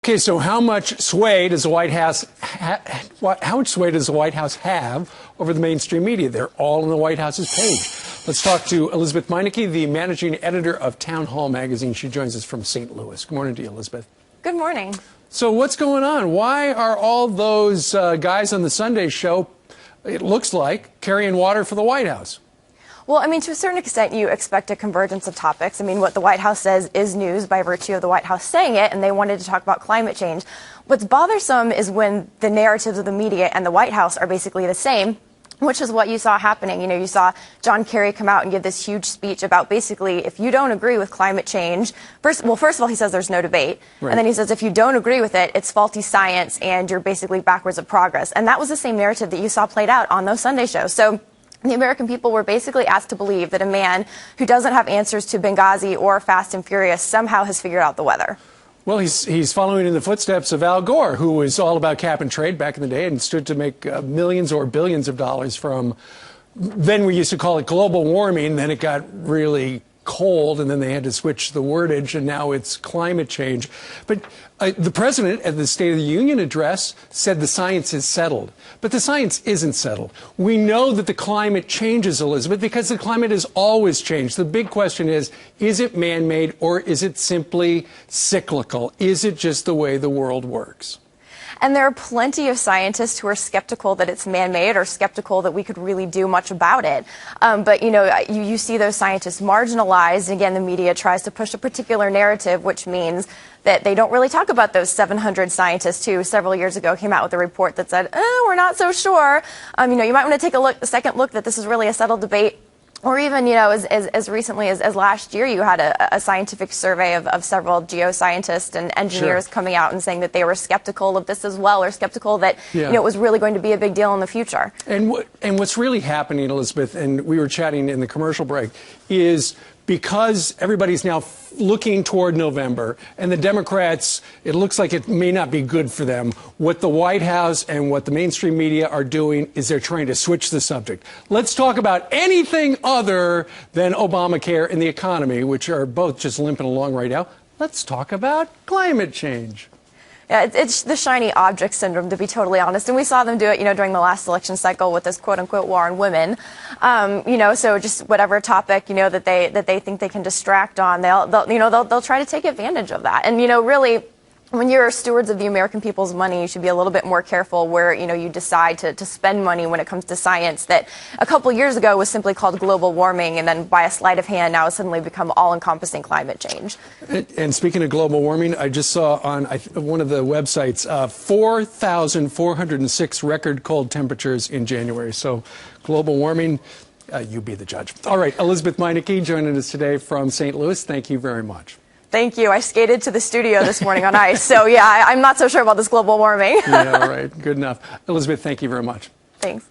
Okay, so how much sway does the White House how much sway does the White House have over the mainstream media? They're all on the White House's page. Let's talk to Elizabeth Meineke, the managing editor of Town Hall magazine. She joins us from St. Louis. Good morning to you, Elizabeth. Good morning. So what's going on? Why are all those guys on the Sunday show, it looks like, carrying water for the White House? Well, I mean, to a certain extent, you expect a convergence of topics. I mean, what the White House says is news by virtue of the White House saying it, and they wanted to talk about climate change. What's bothersome is when the narratives of the media and the White House are basically the same, which is what you saw happening. You know, you saw John Kerry come out and give this huge speech about basically if you don't agree with climate change, first of all, he says there's no debate. Right. And then he says if you don't agree with it, it's faulty science and you're basically backwards of progress. And that was the same narrative that you saw played out on those Sunday shows. So the American people were basically asked to believe that a man who doesn't have answers to Benghazi or Fast and Furious somehow has figured out the weather. Well, he's following in the footsteps of Al Gore, who was all about cap and trade back in the day and stood to make millions or billions of dollars from, then we used to call it global warming, then it got really cold, and then they had to switch the wordage, and now it's climate change. But the president at the State of the Union address said the science is settled. But the science isn't settled. We know that the climate changes, Elizabeth, because the climate has always changed. The big question is it man-made or is it simply cyclical? Is it just the way the world works? And there are plenty of scientists who are skeptical that it's man-made or skeptical that we could really do much about it. But, you know, you see those scientists marginalized. Again, the media tries to push a particular narrative, which means that they don't really talk about those 700 scientists who several years ago came out with a report that said, we're not so sure. You know, you might want to take a second look that this is really a settled debate. Or even, you know, as recently as last year, you had a scientific survey of several geoscientists and engineers coming out and saying that they were skeptical of this as well, or skeptical that, you know, it was really going to be a big deal in the future. And what's really happening, Elizabeth, and we were chatting in the commercial break, is because everybody's now looking toward November, and the Democrats, it looks like it may not be good for them. What the White House and what the mainstream media are doing is they're trying to switch the subject. Let's talk about anything other than Obamacare and the economy, which are both just limping along right now. Let's talk about climate change. Yeah, it's the shiny object syndrome, to be totally honest. And we saw them do it, you know, during the last election cycle with this quote-unquote war on women. You know, so just whatever topic, you know, that they think they can distract on, they'll try to take advantage of that. And, you know, really, when you're stewards of the American people's money, you should be a little bit more careful where, you know, you decide to spend money when it comes to science that a couple years ago was simply called global warming, and then by a sleight of hand now has suddenly become all-encompassing climate change. And speaking of global warming, I just saw on one of the websites 4,406 record cold temperatures in January. So global warming, you be the judge. All right, Elizabeth Meineke joining us today from St. Louis. Thank you very much. Thank you. I skated to the studio this morning on ice, so yeah, I'm not so sure about this global warming. Yeah, all right. Good enough. Elizabeth, thank you very much. Thanks.